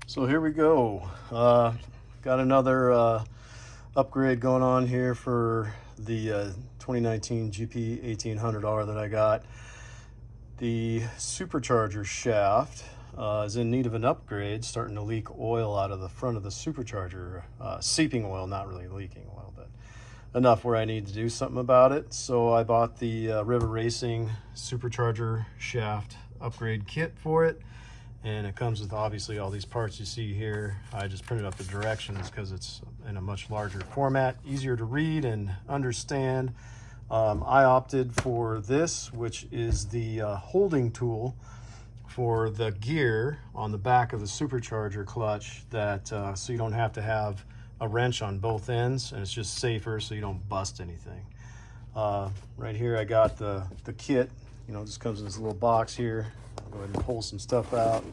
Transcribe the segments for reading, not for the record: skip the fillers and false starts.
So here we go. Got another upgrade going on here for the 2019 GP1800R that I got. The supercharger shaft is in need of an upgrade, starting to leak oil out of the front of the supercharger. Seeping oil, not really leaking oil, but enough where I need to do something about it. So I bought the Riva Racing Supercharger shaft upgrade kit for it. And it comes with obviously all these parts you see here. I just printed up the directions because it's in a much larger format, easier to read and understand. I opted for this, which is the holding tool for the gear on the back of the supercharger clutch, that so you don't have to have a wrench on both ends, and it's just safer so you don't bust anything. Right here I got the kit. You know, it just comes in this little box here. I'll go ahead and pull some stuff out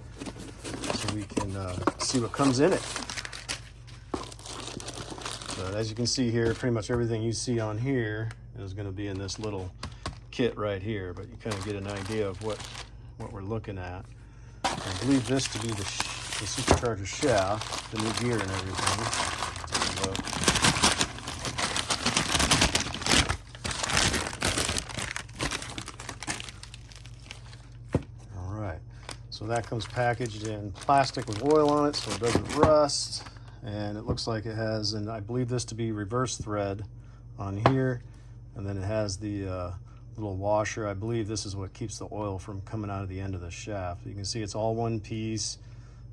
so we can see what comes in it. But as you can see here, pretty much everything you see on here is going to be in this little kit right here, but you kind of get an idea of what we're looking at. I believe this to be the supercharger shaft, the new gear and everything. Take a look. So that comes packaged in plastic with oil on it so it doesn't rust. And it looks like it has, and I believe this to be reverse thread on here. And then it has the little washer. I believe this is what keeps the oil from coming out of the end of the shaft. You can see it's all one piece,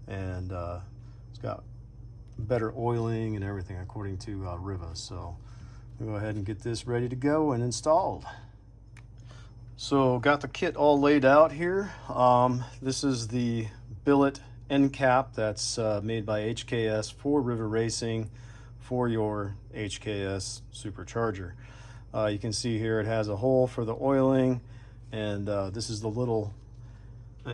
and it's got better oiling and everything according to Riva. So we'll go ahead and get this ready to go and installed. So got the kit all laid out here. This is the billet end cap that's made by HKS for Riva Racing for your HKS supercharger. You can see here it has a hole for the oiling, and this is the little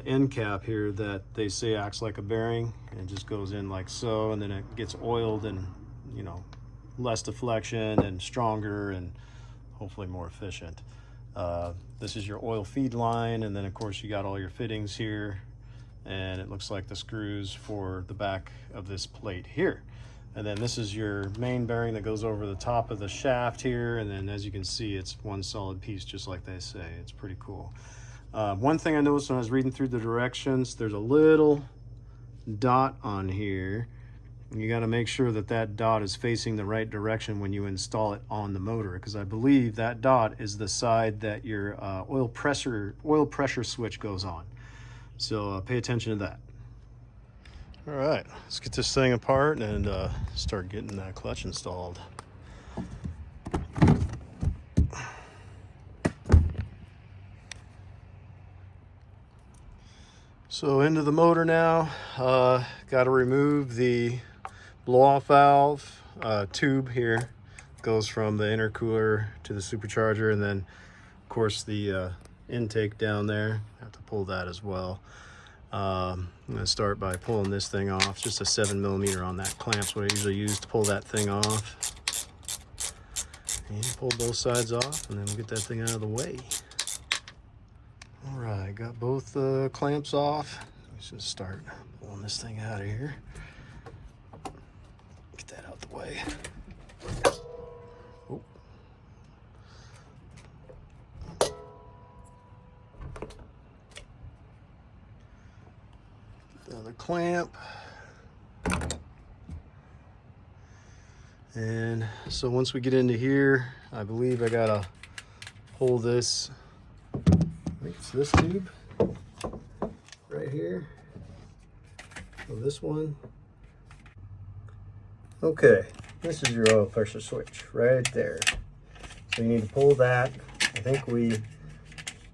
end cap here that they say acts like a bearing, and just goes in like so, and then it gets oiled, and you know, less deflection and stronger and hopefully more efficient. This is your oil feed line, and then of course you got all your fittings here, and it looks like the screws for the back of this plate here. And then this is your main bearing that goes over the top of the shaft here, and then as you can see, it's one solid piece just like they say. It's pretty cool. One thing I noticed when I was reading through the directions, there's a little dot on here. You got to make sure that that dot is facing the right direction when you install it on the motor, because I believe that dot is the side that your oil pressure switch goes on. So pay attention to that. All right, let's get this thing apart and start getting that clutch installed. So into the motor now. Got to remove the blow-off valve tube here. Goes from the intercooler to the supercharger, and then of course the intake down there. I have to pull that as well. I'm going to start by pulling this thing off. It's just a 7mm on that clamp's what I usually use to pull that thing off. And pull both sides off, and then we'll get that thing out of the way. All right, got both clamps off. Let's just start pulling this thing out of here. Get that out the way. Oh. Get the other clamp. And so once we get into here, I believe I gotta pull this. I think it's this tube right here. So this one. Okay, this is your oil pressure switch right there. So you need to pull that. I think we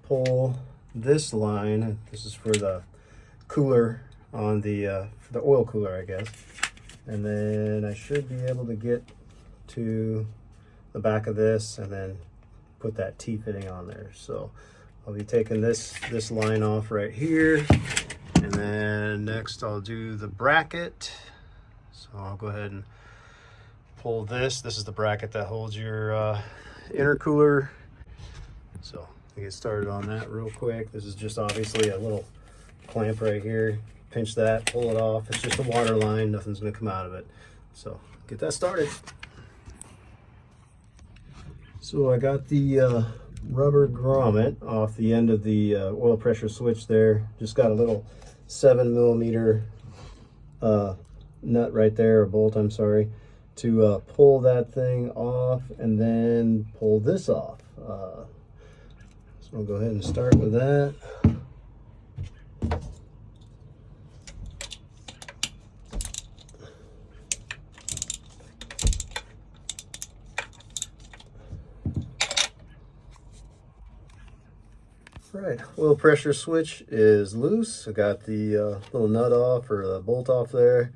pull this line. This is for the cooler on the oil cooler, I guess. And then I should be able to get to the back of this and then put that T-fitting on there. So I'll be taking this line off right here, and then next I'll do the bracket. So I'll go ahead and pull this. This is the bracket that holds your intercooler. So I'll get started on that real quick. This is just obviously a little clamp right here. pinch that, pull it off. It's just a water line, nothing's gonna come out of it. So get that started. So I got the rubber grommet off the end of the oil pressure switch there. Just got a little 7mm nut right there, or bolt, I'm sorry, to pull that thing off and then pull this off. So I'll go ahead and start with that. Right, oil pressure switch is loose. I got the little nut off, or the bolt off there.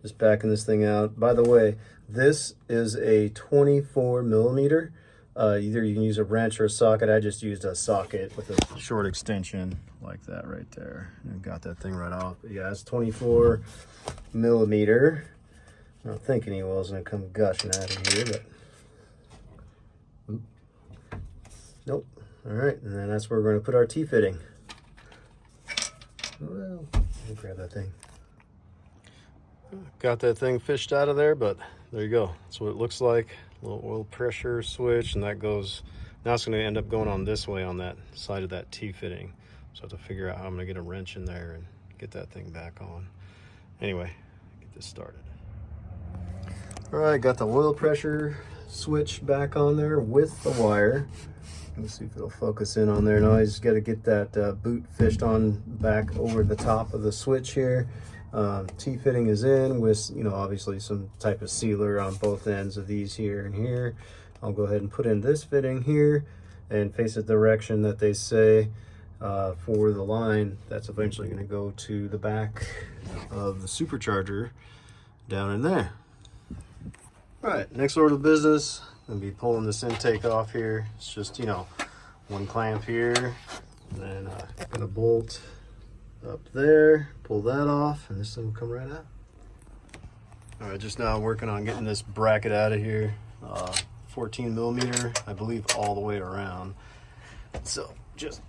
Just backing this thing out. By the way, this is a 24mm. Either you can use a wrench or a socket. I just used a socket with a short extension like that right there, and got that thing right off. But yeah, it's 24mm. I don't think any oil's gonna come gushing out of here, but nope. All right, and then that's where we're going to put our T-fitting. Well, let me grab that thing. Got that thing fished out of there, but there you go. That's what it looks like. A little oil pressure switch, and that goes, now it's going to end up going on this way on that side of that T-fitting. So I have to figure out how I'm going to get a wrench in there and get that thing back on. Anyway, get this started. All right, got the oil pressure switch back on there with the wire. Let's see if it'll focus in on there. Now I just got to get that boot fished on back over the top of the switch here. T-fitting is in with, you know, obviously some type of sealer on both ends of these here and here. I'll go ahead and put in this fitting here and face the direction that they say for the line that's eventually going to go to the back of the supercharger down in there. All right, next order of business. Gonna be pulling this intake off here. It's just, you know, one clamp here, and then gonna bolt up there, pull that off, and this thing will come right out. All right, just now working on getting this bracket out of here. 14mm, I believe, all the way around. So just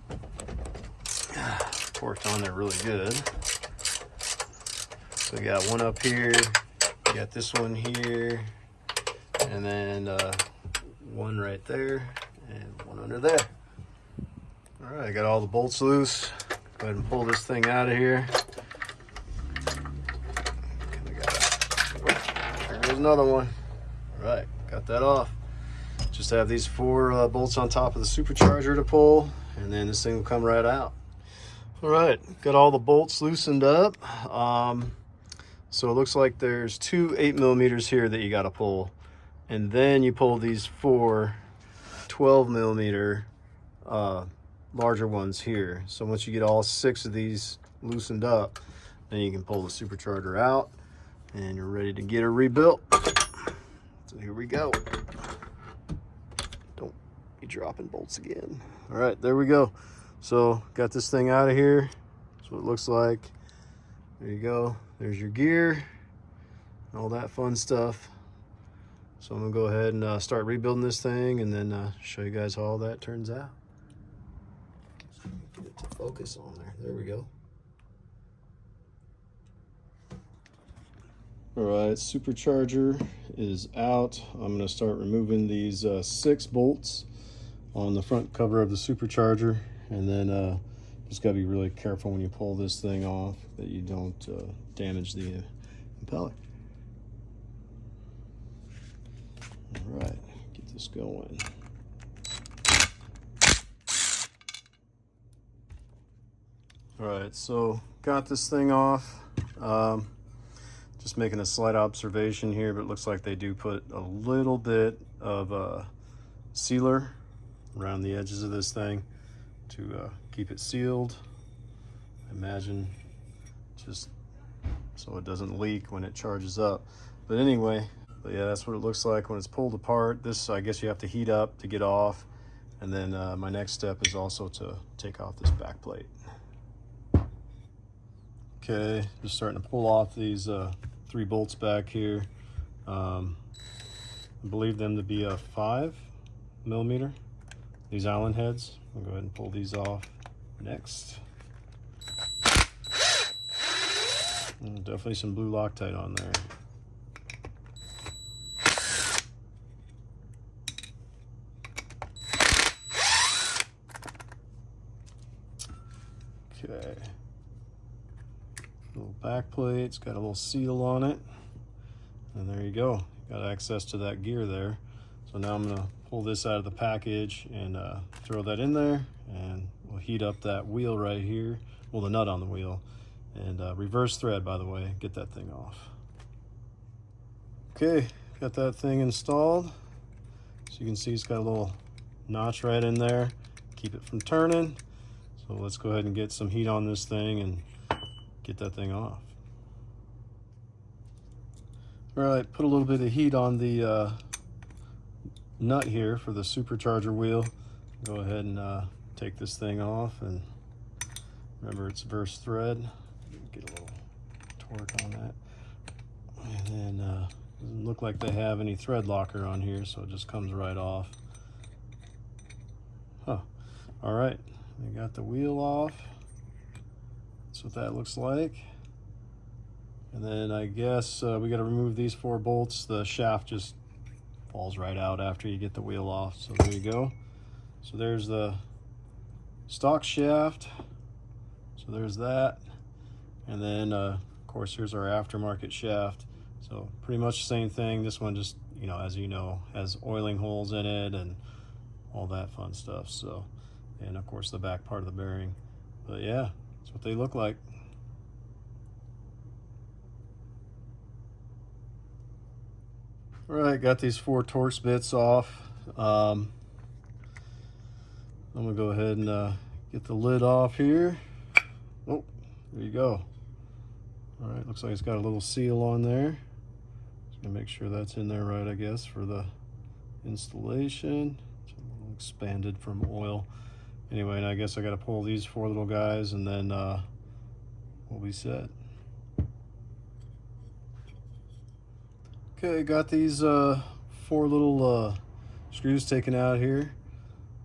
torqued on there really good. So we got one up here, we got this one here, and then one right there and one under there. All right, I got all the bolts loose. Go ahead and pull this thing out of here. There goes another one. All right, got that off. Just have these 4 bolts on top of the supercharger to pull, and then this thing will come right out. All right, got all the bolts loosened up. So it looks like there's 2 8mm here that you got to pull. And then you pull these 4 12mm larger ones here. So once you get all 6 of these loosened up, then you can pull the supercharger out and you're ready to get it rebuilt. So here we go. Don't be dropping bolts again. All right, there we go. So got this thing out of here. That's what it looks like. There you go. There's your gear, all that fun stuff. So I'm gonna go ahead and start rebuilding this thing, and then show you guys how all that turns out. So get it to focus on there. There we go. All right, supercharger is out. I'm gonna start removing these 6 bolts on the front cover of the supercharger, and then just gotta be really careful when you pull this thing off that you don't damage the impeller. All right, get this going. All right, so got this thing off. Just making a slight observation here, but it looks like they do put a little bit of sealer around the edges of this thing to keep it sealed. I imagine just so it doesn't leak when it charges up. But anyway, but yeah, that's what it looks like when it's pulled apart. This, I guess you have to heat up to get off. And then my next step is also to take off this back plate. Okay, just starting to pull off these 3 bolts back here. I believe them to be a 5mm. These Allen heads. I'll go ahead and pull these off next. definitely some blue Loctite on there. Okay. Little back plate, it's got a little seal on it. And there you go. Got access to that gear there. So now I'm gonna pull this out of the package and throw that in there, and we'll heat up that wheel right here. Well, the nut on the wheel. And reverse thread, by the way, get that thing off. Okay, got that thing installed. So you can see it's got a little notch right in there. Keep it from turning. So let's go ahead and get some heat on this thing and get that thing off. All right, put a little bit of heat on the nut here for the supercharger wheel. Go ahead and take this thing off, and remember it's verse thread. Get a little torque on that. And then doesn't look like they have any thread locker on here, so it just comes right off. Huh. All right, we got the wheel off. That's what that looks like. And then I guess we got to remove these 4 bolts. The shaft just falls right out after you get the wheel off. So there you go. So there's the stock shaft. So there's that. And then of course here's our aftermarket shaft. So pretty much the same thing. This one just, you know, as you know, has oiling holes in it and all that fun stuff. So, and of course the back part of the bearing. But yeah, that's what they look like. All right, got these 4 Torx bits off. I'm gonna go ahead and get the lid off here. Oh, there you go. All right, looks like it's got a little seal on there. Just gonna make sure that's in there right, I guess, for the installation. It's a little expanded from oil. Anyway, and I guess I gotta pull these 4 little guys, and then we'll be set. Okay, got these 4 little screws taken out here.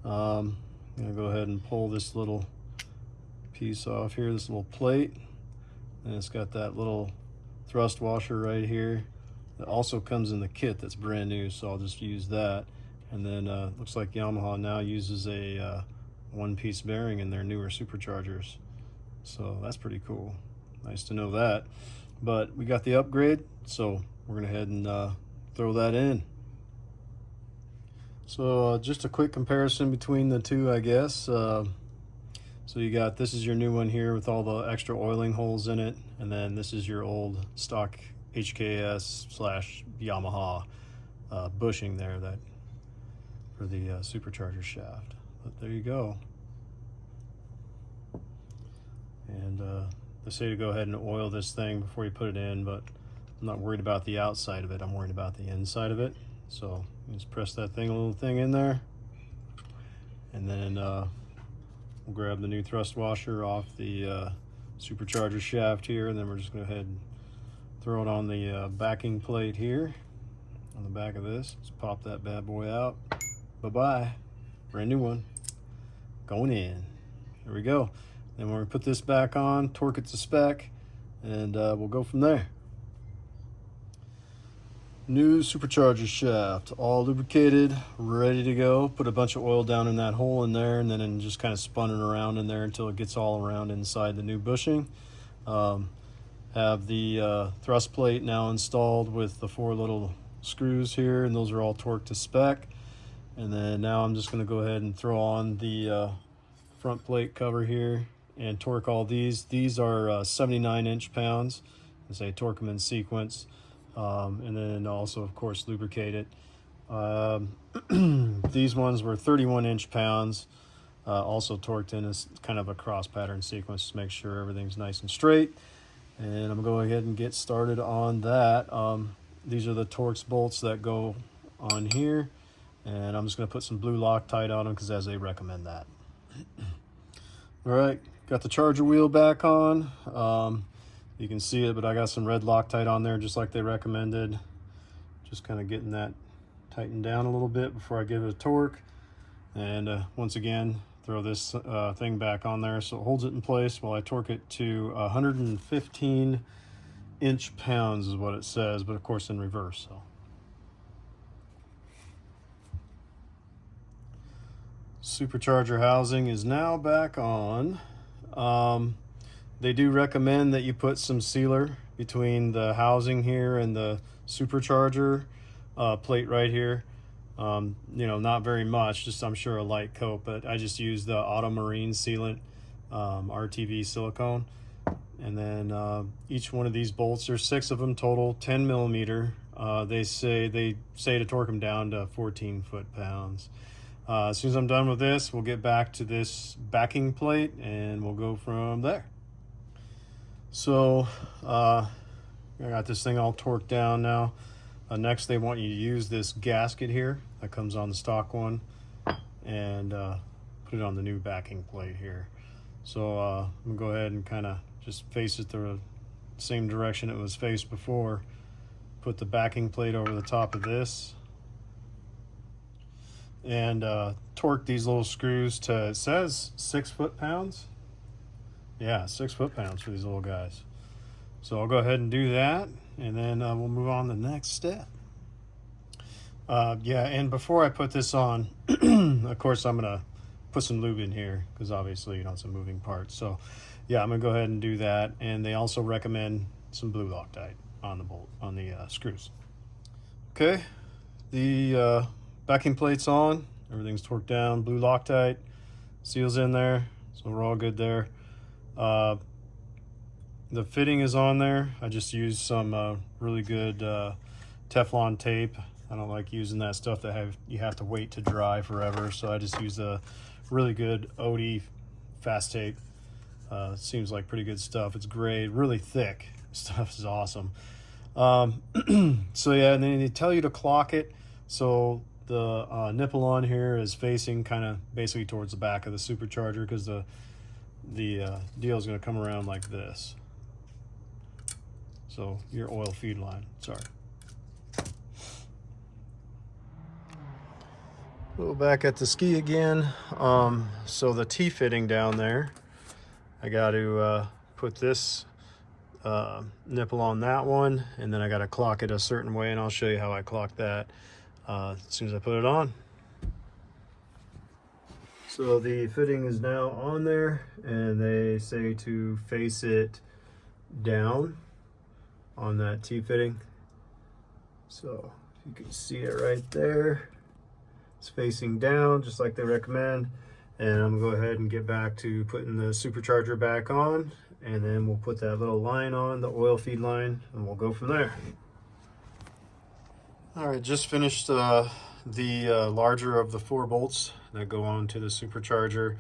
I'm gonna go ahead and pull this little piece off here, this little plate. And it's got that little thrust washer right here. That also comes in the kit that's brand new, so I'll just use that. And then looks like Yamaha now uses a 1-piece bearing in their newer superchargers. So that's pretty cool. Nice to know that. But we got the upgrade, so we're gonna head and throw that in. So just a quick comparison between the two, I guess. So you got, this is your new one here with all the extra oiling holes in it, and then this is your old stock HKS/Yamaha bushing there that for the supercharger shaft. But there you go. And they say to go ahead and oil this thing before you put it in, but I'm not worried about the outside of it, I'm worried about the inside of it. So just press that little thing in there, and then we'll grab the new thrust washer off the supercharger shaft here, and then we're just going to go ahead and throw it on the backing plate here on the back of this. Let's pop that bad boy out. Bye-bye. Brand new one going in. There we go. Then we're going to put this back on, torque it to spec, and we'll go from there. New supercharger shaft, all lubricated, ready to go. Put a bunch of oil down in that hole in there, and then just kind of spun it around in there until it gets all around inside the new bushing. Have the thrust plate now installed with the 4 little screws here, and those are all torqued to spec. And then now I'm just going to go ahead and throw on the front plate cover here and torque all these. These are 79 inch-pounds, as I torque them in sequence. And then also, of course, lubricate it. These ones were 31 inch-pounds, also torqued in as kind of a cross pattern sequence to make sure everything's nice and straight. And I'm going to go ahead and get started on that. These are the Torx bolts that go on here, and I'm just going to put some blue Loctite on them because as they recommend that. All right, got the charger wheel back on. You can see it, but I got some red Loctite on there just like they recommended. Just kind of getting that tightened down a little bit before I give it a torque. And once again, throw this thing back on there so it holds it in place while I torque it to 115 inch-pounds is what it says, but of course in reverse. So supercharger housing is now back on. They do recommend that you put some sealer between the housing here and the supercharger plate right here. You know, not very much, just I'm sure a light coat, but I just use the Auto Marine sealant, RTV silicone. And then each one of these bolts, there's 6 of them total, 10 millimeter. They say to torque them down to 14 foot-pounds. As soon as I'm done with this, we'll get back to this backing plate and we'll go from there. So I got this thing all torqued down now. Next, they want you to use this gasket here that comes on the stock one and put it on the new backing plate here. So I'm gonna go ahead and kind of just face it the same direction it was faced before. Put the backing plate over the top of this and torque these little screws to, it says 6 foot-pounds. Yeah, 6 foot-pounds for these little guys. So I'll go ahead and do that, and then we'll move on to the next step. Yeah, and before I put this on, of course I'm gonna put some lube in here because obviously, you know, it's a moving part. So yeah, I'm gonna go ahead and do that. And they also recommend some blue Loctite on the bolt, on the screws. Okay, the backing plate's on, everything's torqued down, blue Loctite, seals in there, so we're all good there. The fitting is on there. I just used some really good Teflon tape. I don't like using that stuff that you have to wait to dry forever, so I just use a really good OD fast tape. Seems like pretty good stuff. It's great, really thick. Stuff is awesome. So yeah, and then they tell you to clock it. So the nipple on here is facing kind of basically towards the back of the supercharger because the deal is going to come around like this. So your oil feed line, sorry. Go back at the ski again. So the T-fitting down there, I got to put this nipple on that one, and then I got to clock it a certain way, and I'll show you how I clock that as soon as I put it on. So the fitting is now on there, and they say to face it down on that T-fitting. So you can see it right there. It's facing down just like they recommend. And I'm gonna go ahead and get back to putting the supercharger back on, and then we'll put that little line on, the oil feed line, and we'll go from there. All right, just finished the larger of the 4 bolts that go on to the supercharger.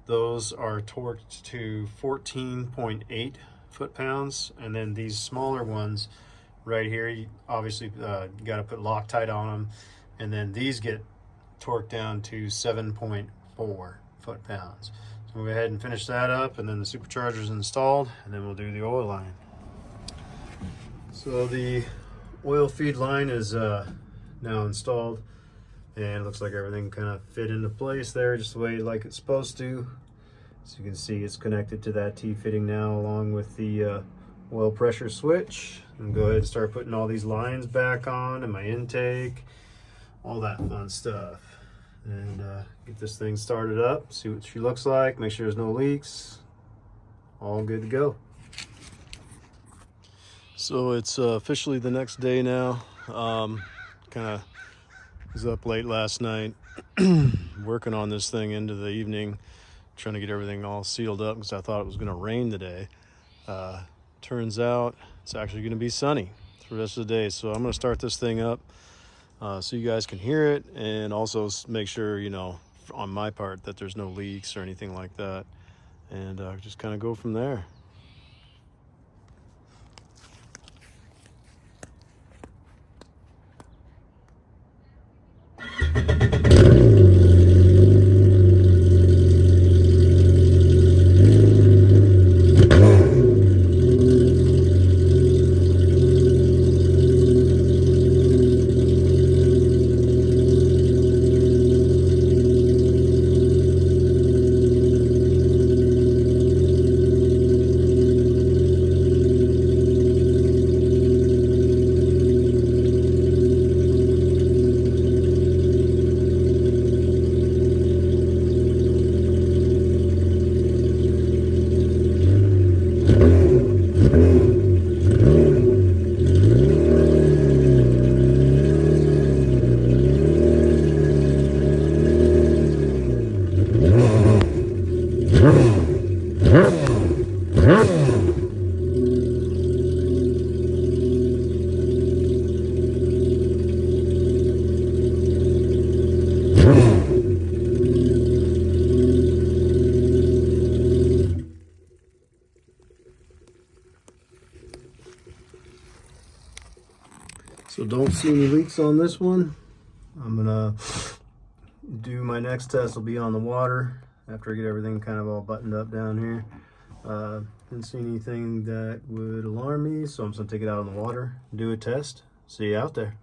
Those are torqued to 14.8 foot-pounds, and then these smaller ones right here, you obviously got to put Loctite on them, and then these get torqued down to 7.4 foot-pounds. So we'll go ahead and finish that up, and then the supercharger is installed, and then we'll do the oil line. So the oil feed line is now installed, and it looks like everything kind of fit into place there just the way like it's supposed to. So you can see it's connected to that T-fitting now along with the oil pressure switch. And go ahead and start putting all these lines back on and my intake, all that fun stuff. And get this thing started up, see what she looks like, make sure there's no leaks. All good to go. So it's officially the next day now. Kind of was up late last night working on this thing into the evening, trying to get everything all sealed up because I thought it was going to rain today. Turns out it's actually going to be sunny for the rest of the day. So I'm going to start this thing up so you guys can hear it, and also make sure, you know, on my part that there's no leaks or anything like that, and just kind of go from there. So don't see any leaks on this one. I'm gonna do my next test will be on the water after I get everything kind of all buttoned up down here. Didn't see anything that would alarm me, so I'm just gonna take it out on the water, do a test. See you out there.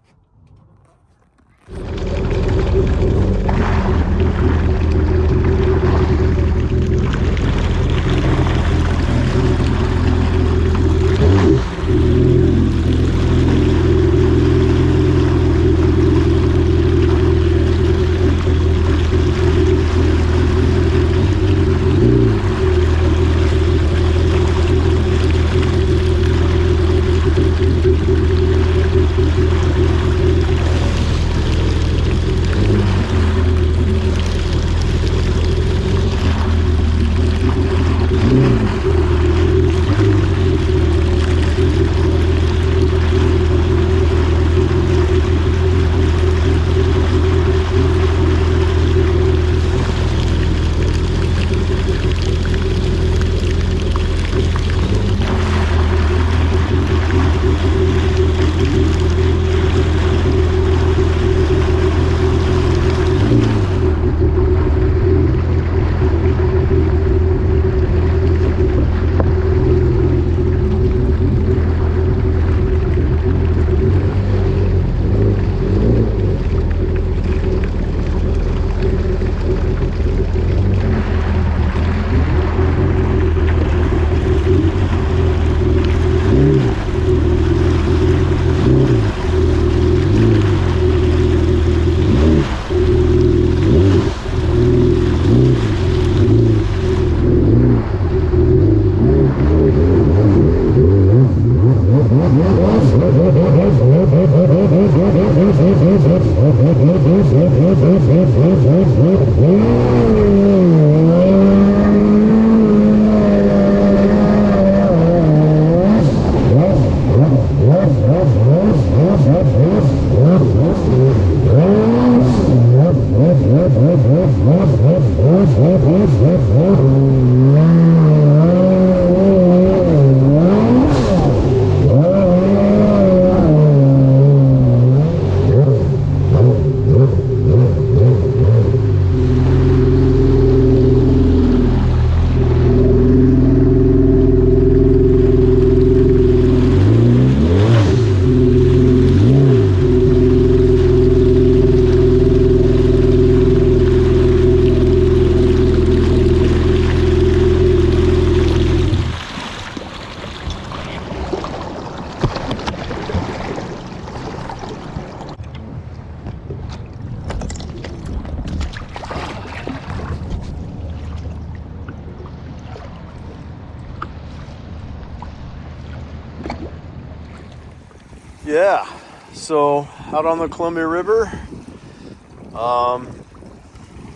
Yeah, so out on the Columbia River,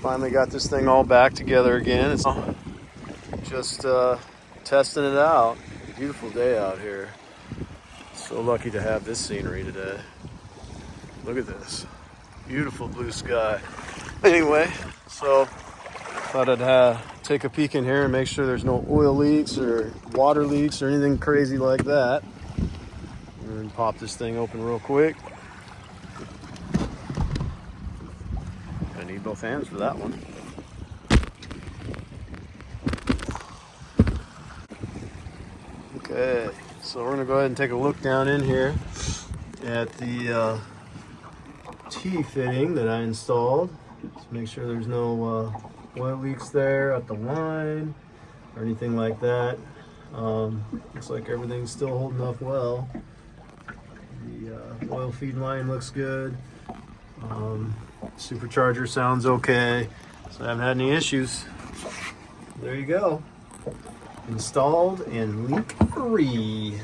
finally got this thing all back together again. It's just testing it out. Beautiful day out here. So lucky to have this scenery today. Look at this, beautiful blue sky. Anyway, so thought I'd take a peek in here and make sure there's no oil leaks or water leaks or anything crazy like that. And pop this thing open real quick. I need both hands for that one. Okay, so we're gonna go ahead and take a look down in here at the T-fitting that I installed. Just make sure there's no oil leaks there at the line or anything like that. Looks like everything's still holding up well. The oil feed line looks good. Supercharger sounds okay. So I haven't had any issues. There you go. Installed and leak free.